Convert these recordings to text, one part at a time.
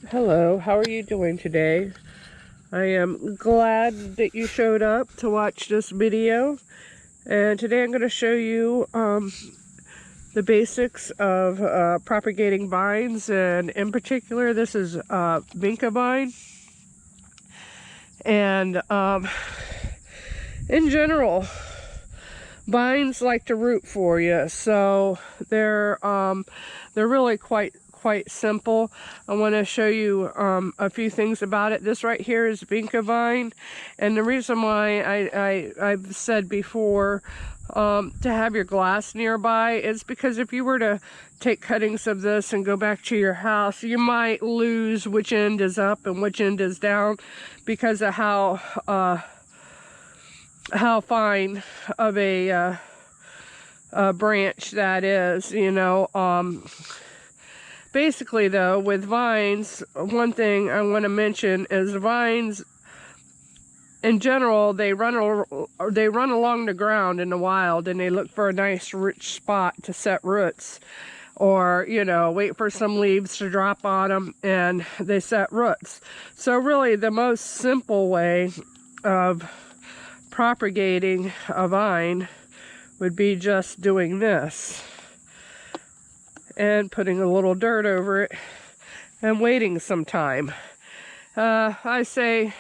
Hello, how are you doing today? I am glad that you showed up to watch this video. And today I'm going to show you the basics of propagating vines. And in particular, this is Vinca vine. And in general, vines like to root for you. So they're really quite simple. I want to show you a few things about it. This right here is Vinca vine, and the reason why I've said before to have your glass nearby is because if you were to take cuttings of this and go back to your house, you might lose which end is up and which end is down because of how fine of a branch that is, you know. Basically, though, with vines, one thing I want to mention is vines, in general, they run along the ground in the wild, and they look for a nice rich spot to set roots, or, you know, wait for some leaves to drop on them, and they set roots. So really, the most simple way of propagating a vine would be just doing this and putting a little dirt over it and waiting some time. I say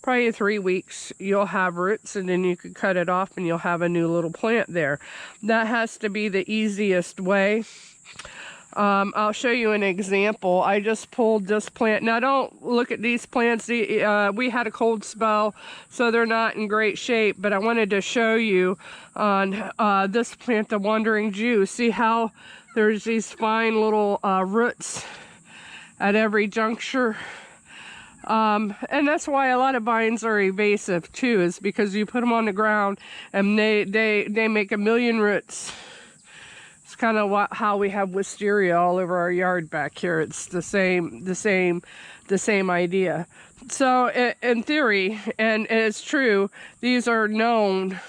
probably 3 weeks you'll have roots, and then you could cut it off and you'll have a new little plant there. That has to be the easiest way. I'll show you an example. I just pulled this plant. Now don't look at these plants. We had a cold spell, so they're not in great shape, but I wanted to show you on this plant, the Wandering Jew. See how there's these fine little roots at every juncture? And that's why a lot of vines are evasive too, is because you put them on the ground and they make a million roots. It's kind of how we have wisteria all over our yard back here. It's the same idea. So in theory, and it's true, these are known.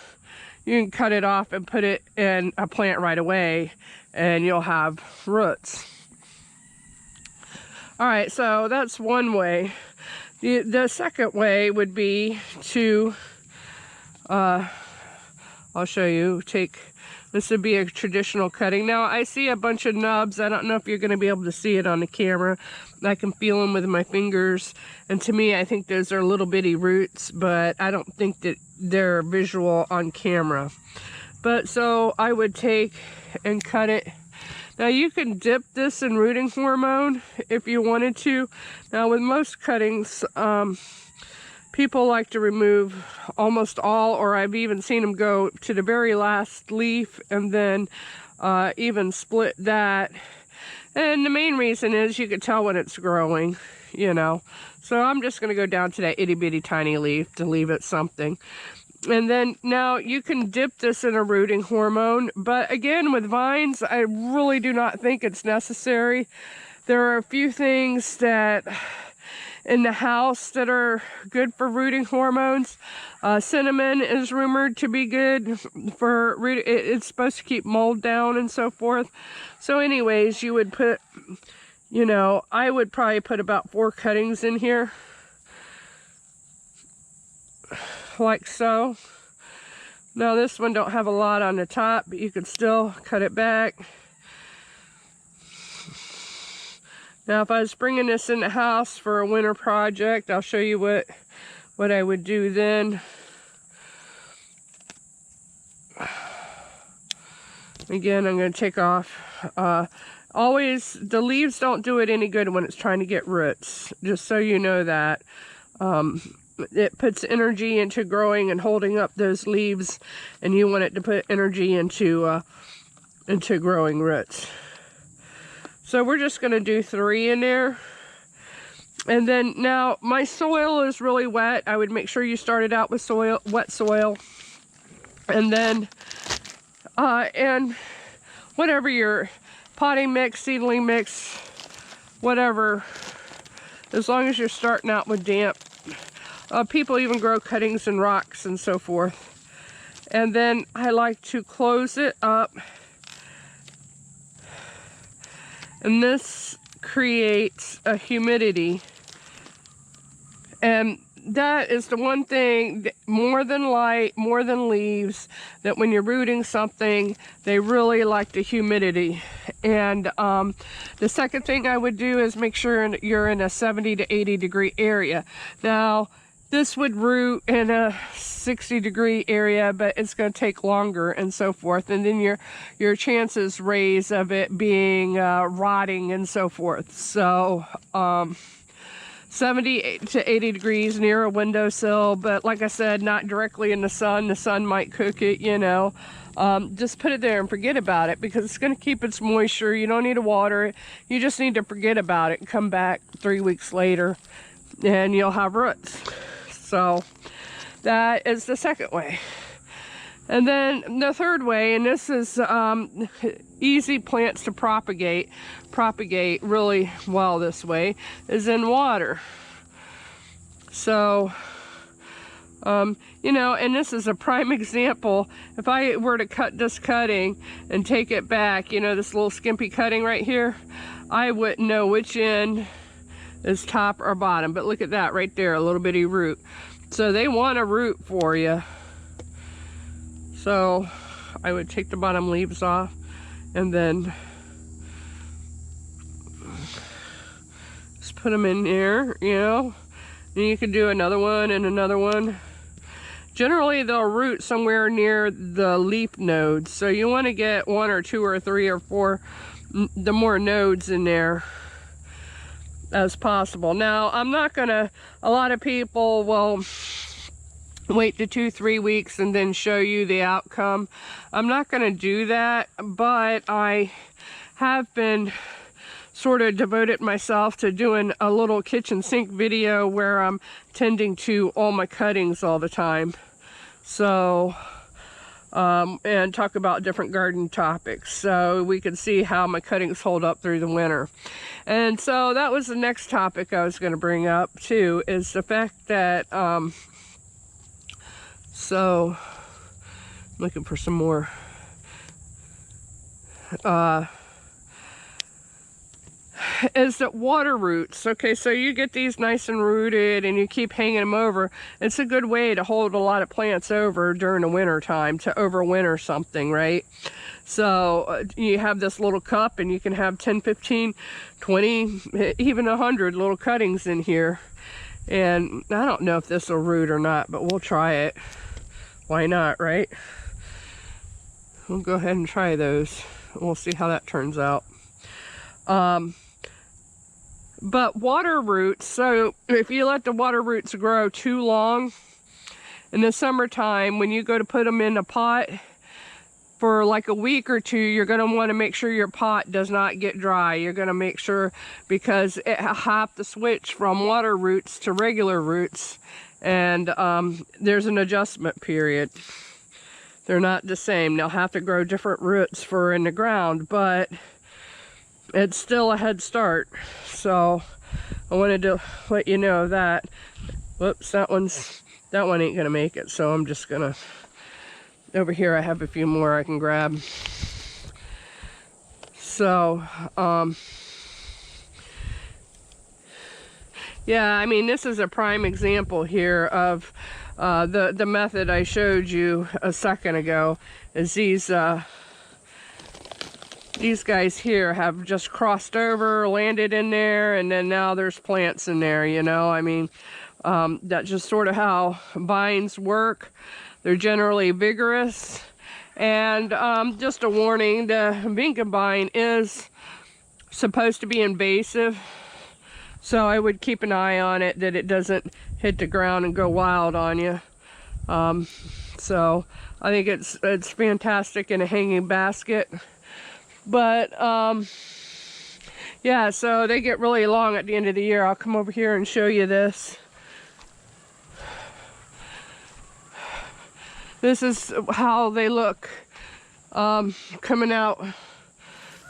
You can cut it off and put it in a plant right away, and you'll have roots. All right, so that's one way. The second way would be to, I'll show you, this would be a traditional cutting. Now, I see a bunch of nubs. I don't know if you're going to be able to see it on the camera. I can feel them with my fingers. And to me, I think those are little bitty roots, but I don't think that they're visual on camera. But so I would take and cut it. Now, you can dip this in rooting hormone if you wanted to. Now, with most cuttings, people like to remove almost all, or I've even seen them go to the very last leaf and then even split that. And the main reason is you can tell when it's growing, you know. So I'm just going to go down to that itty bitty tiny leaf to leave it something. And then now you can dip this in a rooting hormone, but again, with vines, I really do not think it's necessary. There are a few things that in the house that are good for rooting hormones. Cinnamon is rumored to be good for rooting. It's supposed to keep mold down and so forth. So anyways, you would put, you know, I would probably put about 4 cuttings in here. Like so. Now this one don't have a lot on the top, but you can still cut it back. Now if I was bringing this in the house for a winter project, I'll show you what I would do then. Again, I'm going to take off. Always, the leaves don't do it any good when it's trying to get roots, just so you know that. It puts energy into growing and holding up those leaves, and you want it to put energy into growing roots. So we're just going to do 3 in there. And then now my soil is really wet. I would make sure you started out with wet soil. And then, and whatever your potting mix, seedling mix, whatever, as long as you're starting out with damp. People even grow cuttings in rocks and so forth. And then I like to close it up. And this creates a humidity. And that is the one thing, more than light, more than leaves, that when you're rooting something, they really like the humidity. And the second thing I would do is make sure you're in a 70 to 80 degree area. Now, this would root in a 60 degree area, but it's going to take longer and so forth. And then your chances raise of it being rotting and so forth. So 70 to 80 degrees near a windowsill, but like I said, not directly in the sun. The sun might cook it, you know. Just put it there and forget about it, because it's going to keep its moisture. You don't need to water it. You just need to forget about it and come back 3 weeks later and you'll have roots. So that is the second way. And then the third way, and this is easy plants to propagate really well this way, is in water. So, you know, and this is a prime example. If I were to cut this cutting and take it back, you know, this little skimpy cutting right here, I wouldn't know which end is top or bottom. But look at that right there, a little bitty root. So they want a root for you. So I would take the bottom leaves off and then just put them in there, you know. And you can do another one and another one. Generally, they'll root somewhere near the leaf nodes. So you want to get 1 or 2 or 3 or 4, the more nodes in there as possible. Now, I'm not gonna, a lot of people will wait to 2-3 weeks and then show you the outcome. I'm not gonna do that, but I have been sort of devoted myself to doing a little kitchen sink video where I'm tending to all my cuttings all the time. So, and talk about different garden topics, so we can see how my cuttings hold up through the winter. And so that was the next topic I was going to bring up too, is the fact that so I'm looking for some more is that water roots. Okay, so you get these nice and rooted and you keep hanging them over. It's a good way to hold a lot of plants over during the winter time, to overwinter something, right? So you have this little cup and you can have 10, 15, 20, even 100 little cuttings in here. And I don't know if this will root or not, but we'll try it. Why not, right? We'll go ahead and try those. We'll see how that turns out. But water roots, so if you let the water roots grow too long in the summertime, when you go to put them in a pot for like a week or two, you're going to want to make sure your pot does not get dry. You're going to make sure, because it have to switch from water roots to regular roots, and there's an adjustment period. They're not the same. They'll have to grow different roots for in the ground, but it's still a head start. So I wanted to let you know that. Whoops, that one ain't gonna make it, so I'm just gonna, over here I have a few more I can grab. So yeah, I mean, this is a prime example here of the method I showed you a second ago. Is these guys here have just crossed over, landed in there, and then now there's plants in there, you know. I mean, that's just sort of how vines work. They're generally vigorous. And just a warning, the Vinca vine is supposed to be invasive, so I would keep an eye on it that it doesn't hit the ground and go wild on you. So I think it's fantastic in a hanging basket. But yeah, so they get really long at the end of the year. I'll come over here and show you this. This is how they look coming out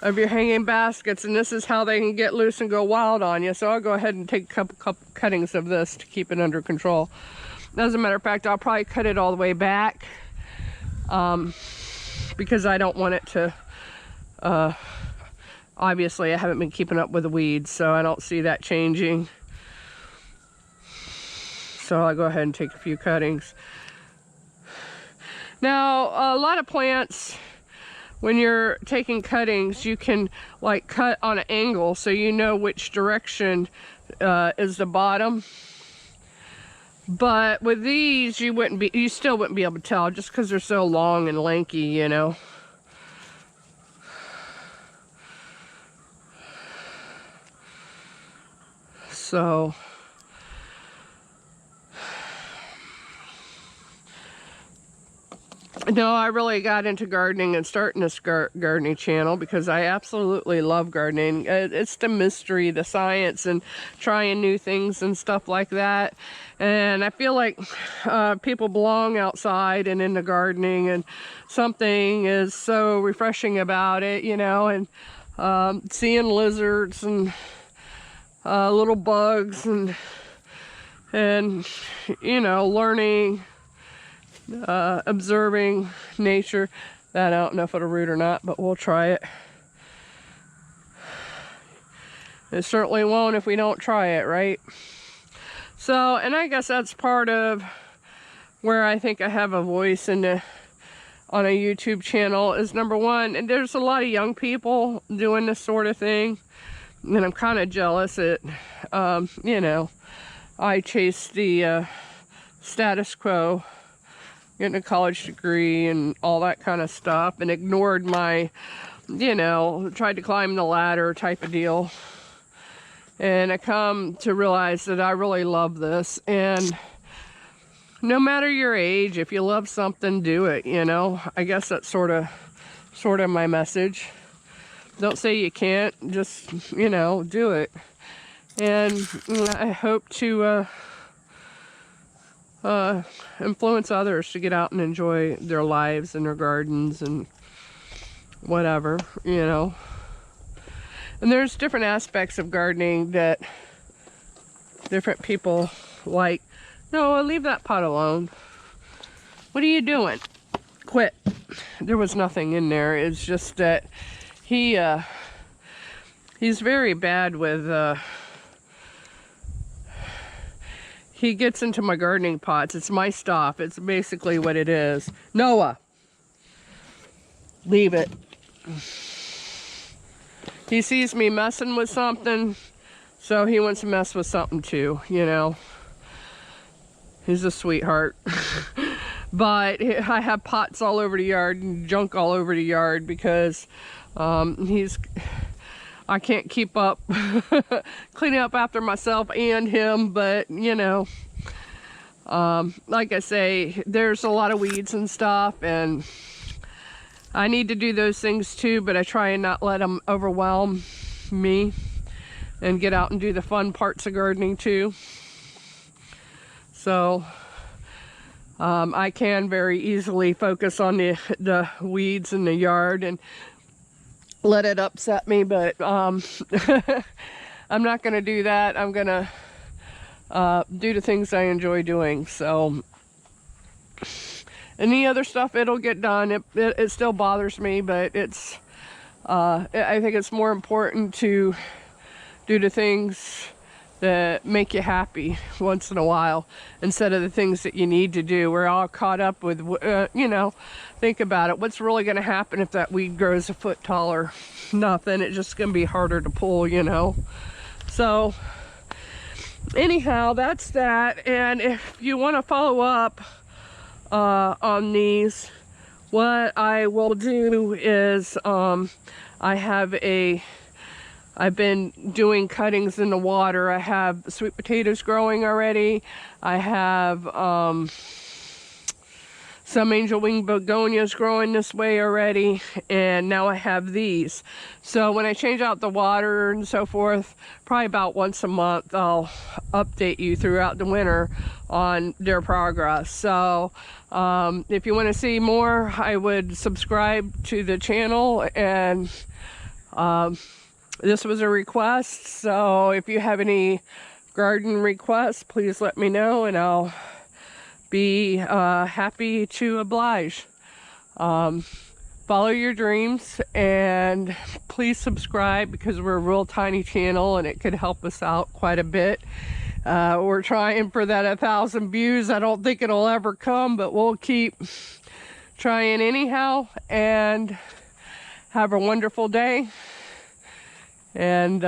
of your hanging baskets, and this is how they can get loose and go wild on you. So I'll go ahead and take a couple cuttings of this to keep it under control. As a matter of fact, I'll probably cut it all the way back because I don't want it to obviously I haven't been keeping up with the weeds, so I don't see that changing. So I'll go ahead and take a few cuttings. Now, a lot of plants, when you're taking cuttings, you can like cut on an angle so you know which direction is the bottom. But with these, you still wouldn't be able to tell just because they're so long and lanky, you know. So no, I really got into gardening and starting this gardening channel because I absolutely love gardening. It's the mystery, the science, and trying new things and stuff like that. And I feel like people belong outside and into gardening, and something is so refreshing about it, you know, and seeing lizards and little bugs and you know, learning, observing nature. That I don't know if it'll root or not, but we'll try it. It certainly won't if we don't try it, right? So, and I guess that's part of where I think I have a voice on a YouTube channel is, number one, and there's a lot of young people doing this sort of thing, and I'm kind of jealous that, you know, I chased the status quo, getting a college degree and all that kind of stuff, and ignored my, you know, tried to climb the ladder type of deal. And I come to realize that I really love this, and no matter your age, if you love something, do it, you know. I guess that's sort of my message. Don't say you can't, just, you know, do it. And I hope to influence others to get out and enjoy their lives and their gardens and whatever, you know. And there's different aspects of gardening that different people like. No, leave that pot alone. What are you doing? Quit. There was nothing in there. It's just that he's very bad with he gets into my gardening pots. It's my stuff. It's basically what it is. Noah, leave it. He sees me messing with something, so he wants to mess with something too, you know. He's a sweetheart. But I have pots all over the yard and junk all over the yard because I can't keep up cleaning up after myself and him, but you know, like I say, there's a lot of weeds and stuff, and I need to do those things too, but I try and not let them overwhelm me and get out and do the fun parts of gardening too. So I can very easily focus on the weeds in the yard and let it upset me, but I'm not going to do that. I'm going to do the things I enjoy doing. So any other stuff, it'll get done. It still bothers me, but it's I think it's more important to do the things that make you happy once in a while instead of the things that you need to do. We're all caught up with, you know, think about it. What's really going to happen if that weed grows a foot taller? Nothing. It's just going to be harder to pull, you know. So anyhow, that's that. And if you want to follow up on these, what I will do is I've been doing cuttings in the water. I have sweet potatoes growing already. I have some angel wing begonias growing this way already, and now I have these. So when I change out the water and so forth, probably about once a month, I'll update you throughout the winter on their progress. So if you want to see more, I would subscribe to the channel, and this was a request, so if you have any garden requests, please let me know, and I'll be happy to oblige. follow your dreams, and please subscribe because we're a real tiny channel and it could help us out quite a bit. We're trying for that 1,000 views. I don't think it'll ever come, but we'll keep trying anyhow. And have a wonderful day. And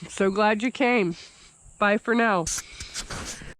so glad you came. Bye for now.